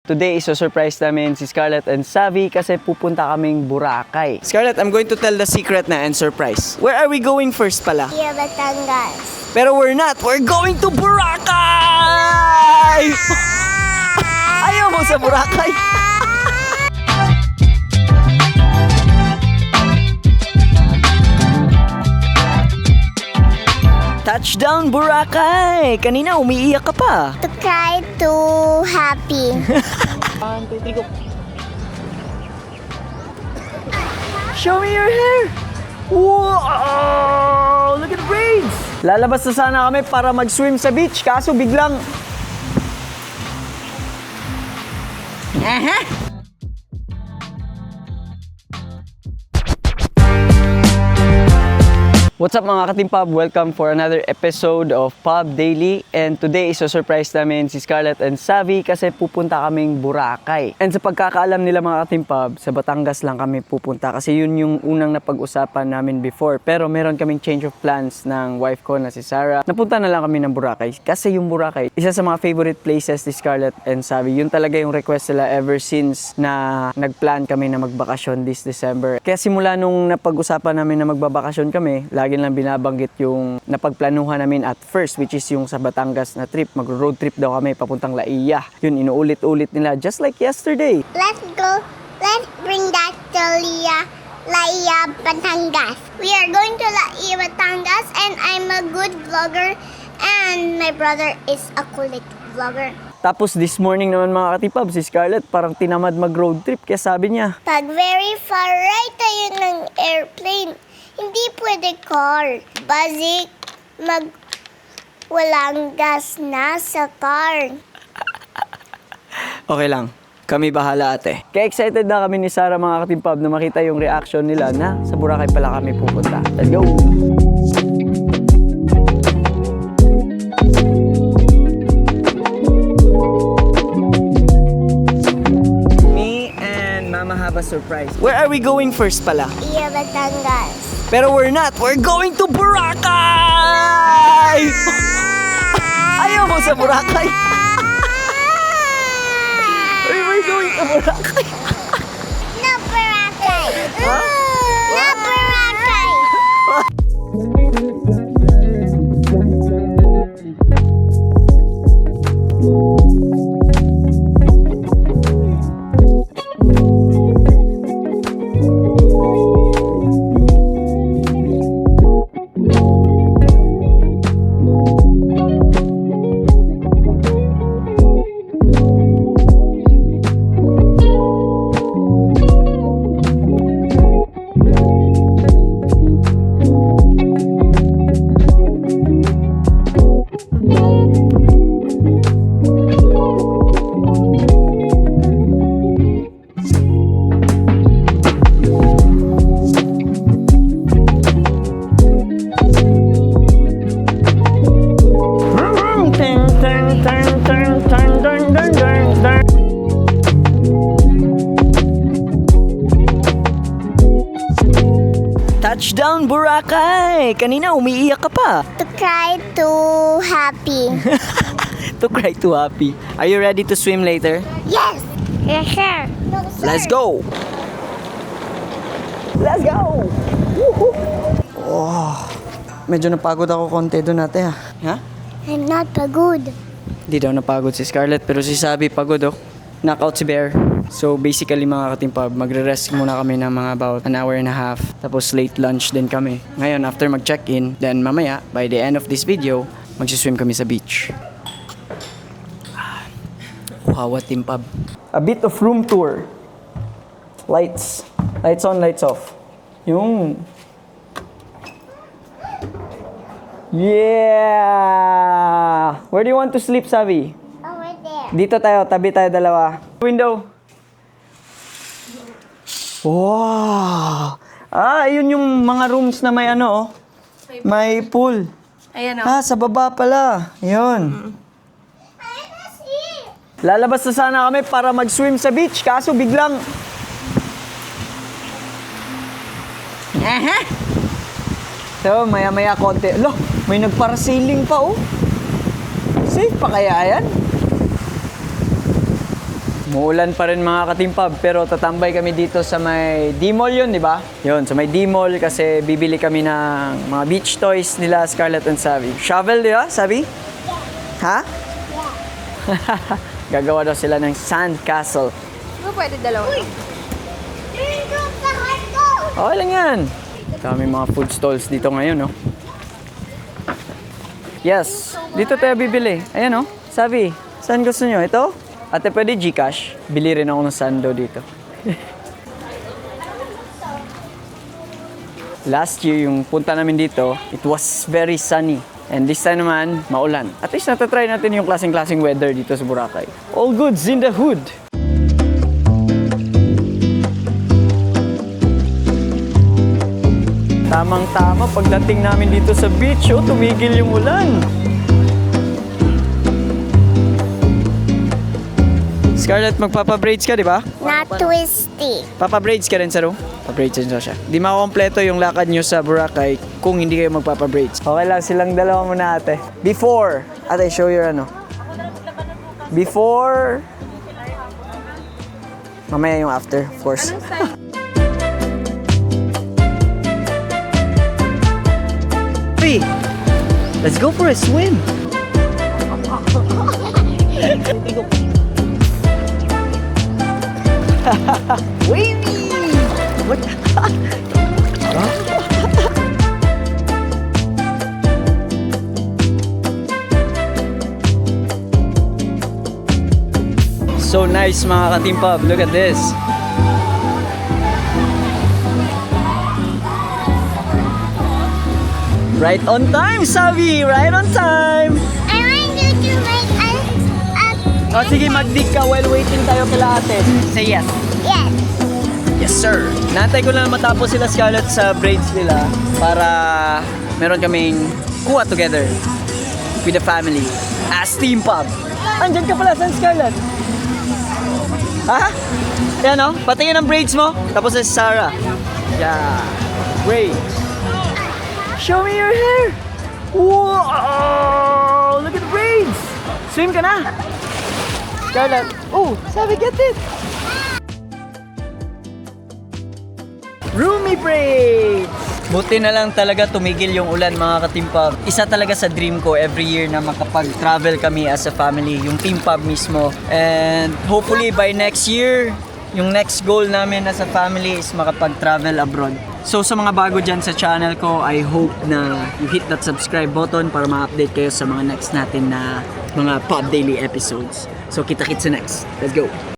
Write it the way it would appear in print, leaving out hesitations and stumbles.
Today, iso-surprise namin si Scarlett and Savvy kasi pupunta kaming Boracay. Scarlett, I'm going to tell the secret na and surprise. Where are we going first pala? Iya, Batangas. Pero we're not. We're going to Boracay! Ayaw mo sa Boracay? Touchdown Boracay! Kanina umiiyak ka pa. To cry to happy. Show me your hair! Wow! Look at the braids! Lalabas na sana kami para mag-swim sa beach, kaso biglang... What's up mga ka-Team Pub? Welcome for another episode of Pub Daily. And today, iso-surprise namin si Scarlett and Savvy kasi pupunta kaming Boracay. And sa pagkakaalam nila mga ka-Team Pub, sa Batangas lang kami pupunta kasi yun yung unang napag-usapan namin before. Pero meron kaming change of plans ng wife ko na si Sarah. Napunta na lang kami ng Boracay kasi yung Boracay, isa sa mga favorite places ni Scarlett and Savvy. Yun talaga yung request nila ever since na nagplan kami na magbakasyon this December. Kaya simula nung napag-usapan namin na magbabakasyon kami, lagi lang binabanggit yung napagplanuhan namin at first, which is yung sa Batangas na trip. Mag-road trip daw kami papuntang Laia. Yun, inuulit-ulit nila just like yesterday. Let's go. Let's bring that to Laia, Batangas. We are going to Laia, Batangas, and I'm a good vlogger, and my brother is a kulit vlogger. Tapos this morning naman mga katipab, si Scarlett parang tinamad mag-road trip kaya sabi niya, Pag very far right tayo ng airplane, hindi pwede car. Basic, walang gas na sa car. okay lang. Kami bahala ate. Kaya excited na kami ni Sarah mga ka-Team Pub na makita yung reaction nila na sa Boracay pala kami pupunta. Let's go! Me and Mama have a surprise. Where are we going first pala? Iya, Batangas. Pero we're not. We're going to Boracay! Ayaw mo sa Boracay? We're going to Boracay. No Boracay. Huh? No Boracay. Touchdown Boracay! Kanina umiiyak ka pa. To cry to happy. To cry to happy. Are you ready to swim later? Yes. Yes, sir. No, sir. Let's go! Let's go! Woohoo! Oh, medyo napagod ako konti doon ate ha. Ha? I'm not pagod. Hindi daw napagod si Scarlett pero si Savvy pagod oh. Knockout si Bear. So basically mga ka-Team Pub, magre-rest muna kami ng mga about an hour and a half. Tapos late lunch din kami. Ngayon after mag-check-in, then mamaya by the end of this video, magsiswim kami sa beach. Wow, Team Pub. A bit of room tour. Lights. Lights on, lights off. Yung... Yeah! Where do you want to sleep, Savvy? Over there. Dito tayo, tabi tayo dalawa. Window. Wow! Ah, yun yung mga rooms na may ano, oh. May pool. Ayan o. Ah, sa baba pala. Yun. Lalabas na sana kami para mag-swim sa beach, kaso biglang... So, maya-maya konti. Lo, may nagparasailing pa, oh. Safe pa kaya yan? Muulan pa rin mga ka-Team Pub, pero tatambay kami dito sa may D-Mall yun, di ba? Yun, sa may D-Mall kasi bibili kami ng mga beach toys nila Scarlett and Savvy. Shovel, di ba, Savvy? Ha? Gagawa daw sila ng sand castle. Ano pwede dalawa? Okay lang yan. Dami mga food stalls dito ngayon, no? Yes, dito tayo bibili. Ayan, no? Savvy, saan gusto nyo? Ito? Ate, pwede Gcash? Bili rin ako ng sando dito. Last year, yung punta namin dito, it was very sunny. And this time naman, maulan. At least natatry natin yung klaseng-klaseng weather dito sa Boracay. All goods in the hood. Tamang-tama, pagdating namin dito sa beach, oh, tumigil yung ulan. Scarlett, magpapa-braids ka, di ba? Not twisty. Papa-braids ka rin sa room? Pa-braids din siya. Di makompleto yung lakad nyo sa Boracay kung hindi kayo magpapa-braids. Okay lang, silang dalawa muna ate. Before, ate, show your ano. Before, mamaya yung after, of course. Hey, let's go for a swim. Wavy! What? So nice mga ka-Team Pub. Look at this. Right on time, Savvy! Right on time! I want you to make a O sige, mag-dig ka while waiting tayo kila ate. Say yes. yes. Yes, sir. Nantay ko lang matapos sila Scarlett sa braids nila para meron kaming kuha together with the family as Team Pub. Andyan ka pala, San Scarlett? Ha? Yan o, patingin ang braids mo. Tapos si Sarah. Yeah. Braids. Show me your hair. Wow! Look at the braids. Swim ka na. Scarlett. Oh, sabi, get it. Roomy braids! Buti na lang talaga tumigil yung ulan mga ka-Team Pub. Isa talaga sa dream ko every year na makapag-travel kami as a family, yung Team Pub mismo. And hopefully by next year, yung next goal namin as a family is makapag-travel abroad. So sa mga bago dyan sa channel ko, I hope na you hit that subscribe button para ma-update kayo sa mga next natin na mga Pub Daily episodes. So kita-kits sa next. Let's go!